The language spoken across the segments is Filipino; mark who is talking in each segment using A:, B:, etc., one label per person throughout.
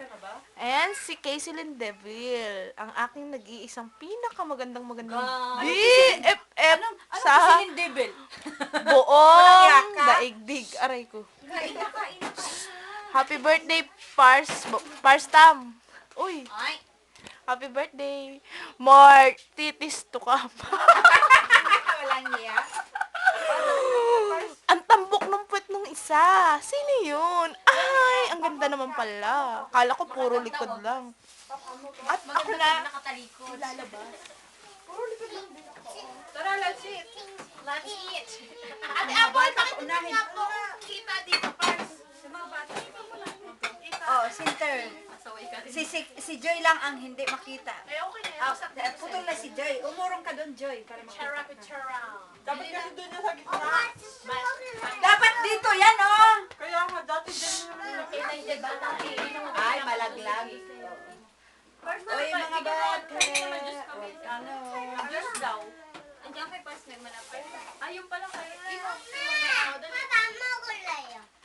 A: na ba?
B: Ayan, si Casey Lindeville. Ang aking nag-iisang pinakamagandang
A: Ano
B: BFF
A: Anong
B: sa
A: si Devil?
B: buong
A: yaka?
B: daigdig. Aray ko.
A: Kain na.
B: Happy birthday, Parstam. Uy,
A: Ay.
B: happy birthday. More titis to come.
A: Walang niya.
B: Ang tambok ng puwet nung isa. Sino yun? Ay, ang ganda naman pala. Kala ko puro likod lang. At ako na
A: Nakatalikod.
B: lalabas.
A: Tara, let's eat. Let's eat.
B: Ate Apple, bakit
A: unahin?
B: hindi po kita dito, Pars?
A: Sa mga bata. Oh, center. Si Joy lang ang hindi makita.
B: Eh, okay na
A: Ah, putol na si Joy. Umurong ka doon, Joy. Para makita.
C: Dapat kasi doon niya sa gitna.
A: Dapat dito, yan, oh!
C: Kaya nga, dati dyan naman
A: Ay, malaglag. Oy, mga bata. Ano?
D: Just daw. Andiyan kay Pas may malapit. Ayun pala kayo.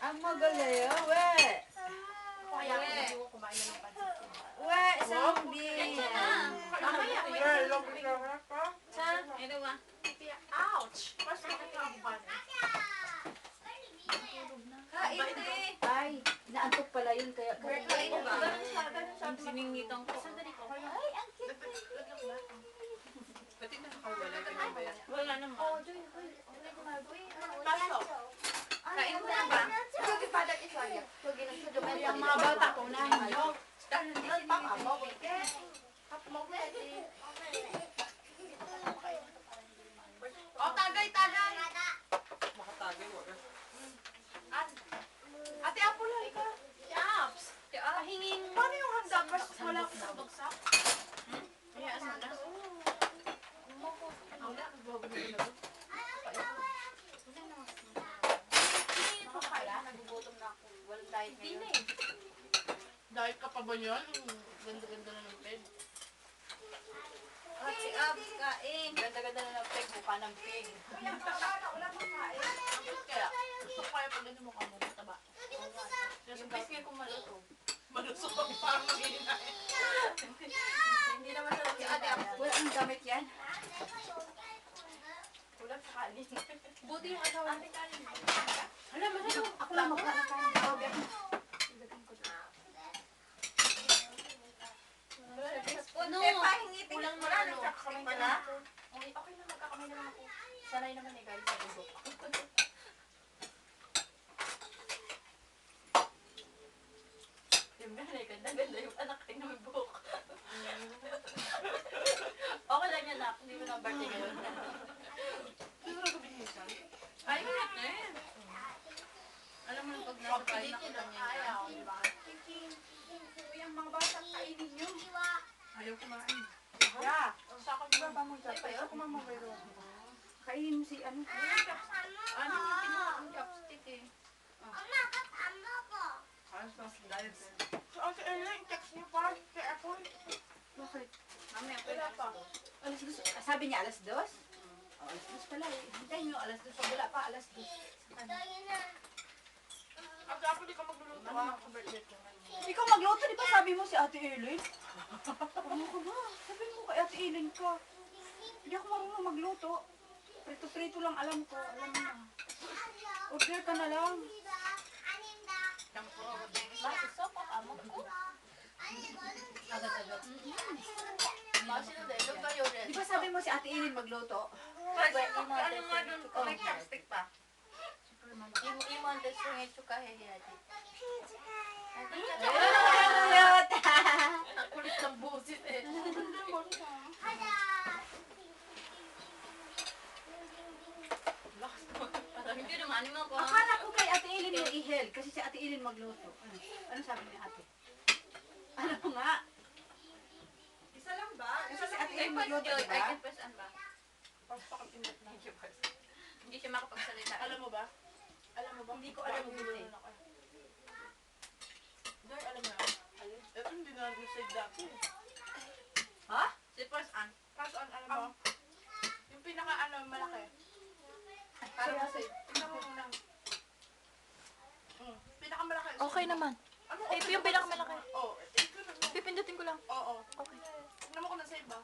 A: Ang magalayo, we.
B: Kaya ako kumain na ng pansit.
A: We, zombie.
C: Girl, love ka pa.
D: Sa? Ito ba?
B: Ouch! Pars, bakit ka ang bukan?
D: Kain eh.
A: Ay, naantok pala yun, kaya
D: Kain ba?
B: Ganun siya, ganun siya.
D: Ang siningitan ko.
B: Sandali ko.
C: Dati nakakawala ka na ba yan?
D: Wala naman.
B: Pasok.
D: Kain mo na ba?
A: ang mga bata ko, unahin nyo.
B: Oh, tagay.
C: Makatagay, wag.
B: Ate Apple, ka. Si Apps.
D: Hingin.
B: Paano yung handa? Pars, wala akong nabagsak.
D: Hayaan mo na.
B: Wala, nagbabago na.
D: Nagugutom na ako. Walang diet ngayon.
B: Dahil ka pa ba yun? Ganda-ganda na ng bed.
D: At si Abs kain.
A: Ganda-ganda na ng peg, mukha ng pig.
B: Kaya, gusto ko kaya pag ganyan mukha mo, mataba.
D: Yung best nga kung maluto.
B: Malusok ang parang mag-iinay.
D: Hindi naman sa si Ate Abs.
A: Wala ang gamit yan.
B: Kulang sa kanin.
D: Buti yung asawa ni Kanin.
A: Alam mo, ako lang magkakain.
D: Puno.
B: Kulang na ano.
D: Kamay pala.
B: Okay na, magkakamay na lang ako. Sanay naman eh, guys, sa bubok.
D: Yung ganay, ganda-ganda yung anak kayo ng buhok. Okay lang yan, nak. Hindi mo na birthday ngayon.
B: Siguro gabi niya.
D: Ay, minit na eh. Alam mo na pag nasa kain ako lang yan.
B: Ayaw, di ba?
A: Yung mga bata, kainin nyo.
C: Ayaw kumain.
A: Yeah.
B: Sa akin, di ba mo dyan? Ito ko mamabay
A: Kainin mo si ano.
D: Ano yung kinuha kong chopstick eh.
C: Ayos na sa diet.
B: So, Ate Ellen, text niyo pa kay Apple.
A: Bakit?
D: Mamaya ako
B: Wala pa.
A: Alas 2. Sabi niya alas 2? Oh, alas 2 pala eh. Hintayin nyo, alas 2. So, wala pa, alas 2.
B: Ate Apple, di ka magluluto ka sa birthday ko.
A: Ikaw magluto, di ba sabi mo si Ate Ellen? Ano ka ba? Sabi mo kay Ate Ellen ka. Hindi ako marunong magluto. Prito-prito lang alam ko. Alam mo na. Order ka na lang.
D: Masiso pa kamo ko.
A: Agad-agad.
D: Masino dahil yung kayo rin.
A: Di ba sabi mo si Ate Ellen magluto?
D: Ano nga dun? May chopstick pa. Imontes yung itsukahe yati.
B: Ang kulit ng busit eh.
D: Hindi naman, ano ko.
A: Akala ko kay Ate Ellen yung ihel. Kasi si Ate Ellen magluto. Ano sabi ni Ate? Ano nga?
C: Isa lang ba?
A: Kasi si Ate
D: Kay
A: Ellen
D: Pas
A: magluto,
D: Joy,
A: di
D: ay
A: ba?
D: kay Pas an ba?
B: Pagpakatinat na.
D: Hindi siya makapagsalita.
B: Alam mo ba? Alam mo ba?
A: Hindi ko alam
B: Bakit
A: yun eh.
B: ganun ako? Dahil alam mo, ito hindi na decide dati.
A: Ha?
D: Si Pas an.
B: Kaso alam mo, yung pinaka malaki.
A: Kaya sa'yo.
B: Tingnan mo muna. Pinakamalaki.
D: Okay naman.
B: Ano?
D: Ito yung pinakamalaki.
B: Oh, Oo. Okay. Tignan mo kung nasa iba.